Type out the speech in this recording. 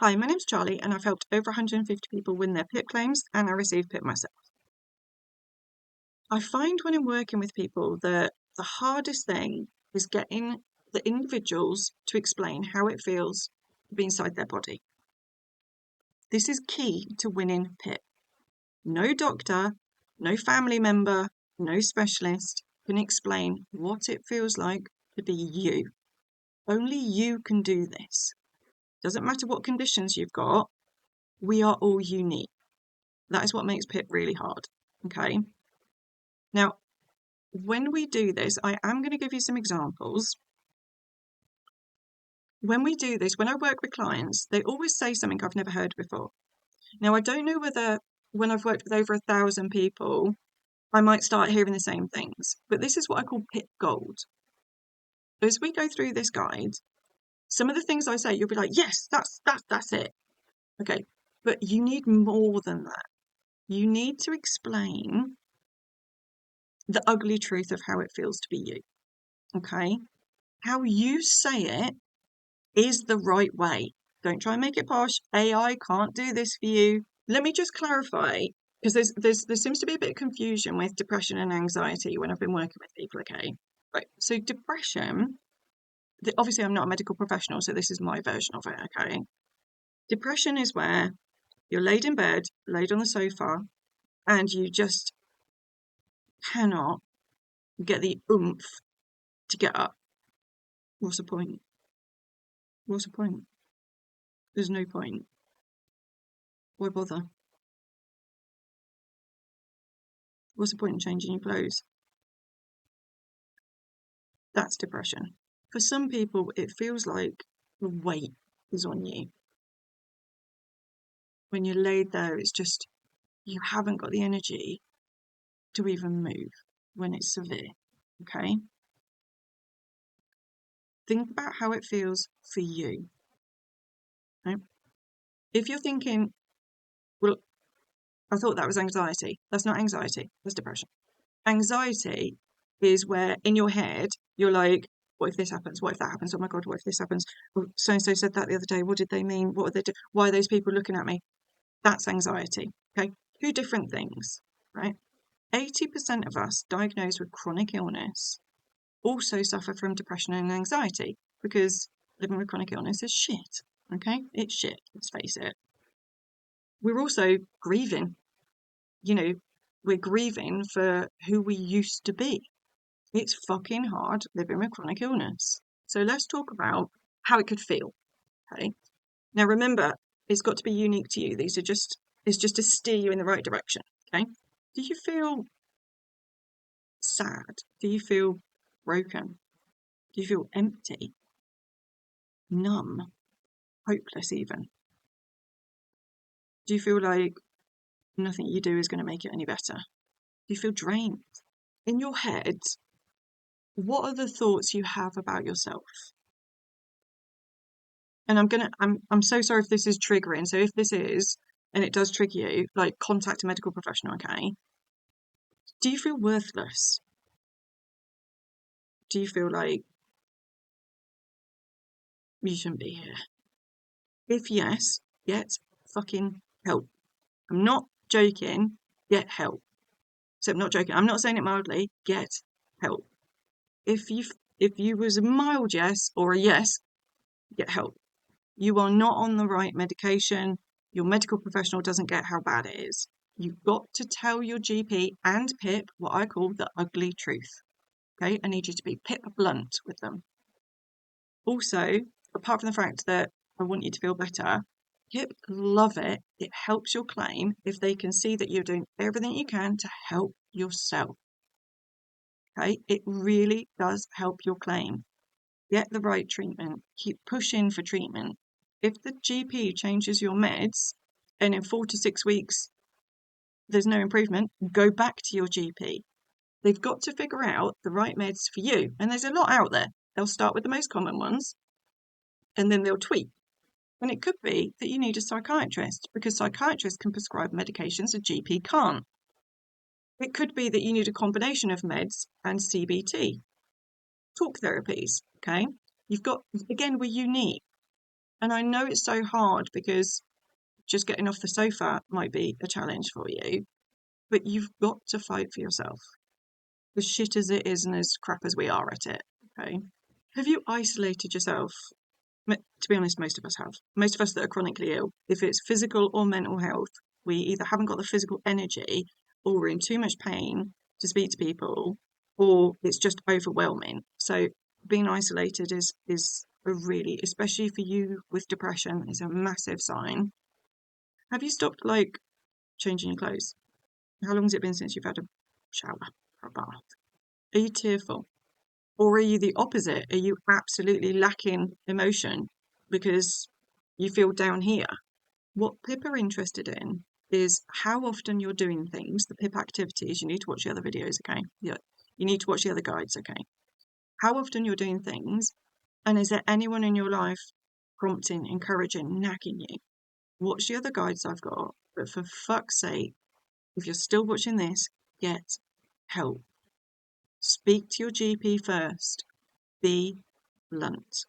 Hi, my name's Charlie and I've helped over 150 people win their PIP claims and I received PIP myself. I find when I'm working with people that the hardest thing is getting the individuals to explain how it feels to be inside their body. This is key to winning PIP. No doctor, no family member, no specialist can explain what it feels like to be you. Only you can do this. Doesn't matter what conditions you've got, we are all unique. That is what makes PIP really hard, okay? Now, when we do this, I am going to give you some examples. When we do this, when I work with clients, they always say something I've never heard before. Now, I don't know whether when I've worked with over 1,000 people, I might start hearing the same things, but this is what I call PIP gold. As we go through this guide, some of the things I say, you'll be like, yes, that's it. Okay, but you need more than that. You need to explain the ugly truth of how it feels to be you, okay? How you say it is the right way. Don't try and make it posh. AI can't do this for you. Let me just clarify, because there seems to be a bit of confusion with depression and anxiety when I've been working with people, okay? Right, so depression, obviously I'm not a medical professional, so this is my version of it, okay? Depression is where you're laid in bed, laid on the sofa, and you just cannot get the oomph to get up. What's the point? What's the point? There's no point. Why bother? What's the point in changing your clothes? That's depression. For some people, it feels like the weight is on you. When you're laid there, it's just, you haven't got the energy to even move when it's severe, okay? Think about how it feels for you. Okay? If you're thinking, well, I thought that was anxiety. That's not anxiety, that's depression. Anxiety is where in your head, you're like, what if this happens? What if that happens? Oh my God, what if this happens? Well, so-and-so said that the other day. What did they mean? What are they do? Why are those people looking at me? That's anxiety, okay? Two different things, right? 80% of us diagnosed with chronic illness also suffer from depression and anxiety because living with chronic illness is shit, okay? It's shit, let's face it. We're also grieving. We're grieving for who we used to be. It's fucking hard living with chronic illness. So let's talk about how it could feel, okay? Now remember, it's got to be unique to you. It's just to steer you in the right direction, okay? Do you feel sad? Do you feel broken? Do you feel empty? Numb? Hopeless even? Do you feel like nothing you do is going to make it any better? Do you feel drained? In your head, what are the thoughts you have about yourself? And I'm so sorry if this is triggering. So if this is, and it does trigger you, like contact a medical professional, okay? Do you feel worthless? Do you feel like you shouldn't be here? If yes, get fucking help. I'm not joking, get help. So I'm not joking, I'm not saying it mildly, get help. If you was a mild yes or a yes, get help. You are not on the right medication. Your medical professional doesn't get how bad it is. You've got to tell your GP and PIP what I call the ugly truth. Okay, I need you to be PIP blunt with them. Also, apart from the fact that I want you to feel better, PIP love it. It helps your claim if they can see that you're doing everything you can to help yourself. Okay, it really does help your claim. Get the right treatment. Keep pushing for treatment. If the GP changes your meds and in 4 to 6 weeks there's no improvement, go back to your GP. They've got to figure out the right meds for you. And there's a lot out there. They'll start with the most common ones and then they'll tweak. And it could be that you need a psychiatrist because psychiatrists can prescribe medications a GP can't. It could be that you need a combination of meds and CBT. Talk therapies, okay? Again, we're unique. And I know it's so hard because just getting off the sofa might be a challenge for you, but you've got to fight for yourself. As shit as it is and as crap as we are at it, okay? Have you isolated yourself? To be honest, most of us have. Most of us that are chronically ill, if it's physical or mental health, we either haven't got the physical energy or we're in too much pain to speak to people, or it's just overwhelming. So being isolated is a really, especially for you with depression, is a massive sign. Have you stopped like changing your clothes? How long has it been since you've had a shower or a bath? Are you tearful? Or are you the opposite? Are you absolutely lacking emotion because you feel down here? What PIP are interested in is how often you're doing things, the PIP activities. You need to watch the other videos, okay? Yeah, you need to watch the other guides, okay? How often you're doing things, and is there anyone in your life prompting, encouraging, nagging you? Watch the other guides I've got, but for fuck's sake, if you're still watching this, get help. Speak to your GP first. Be blunt.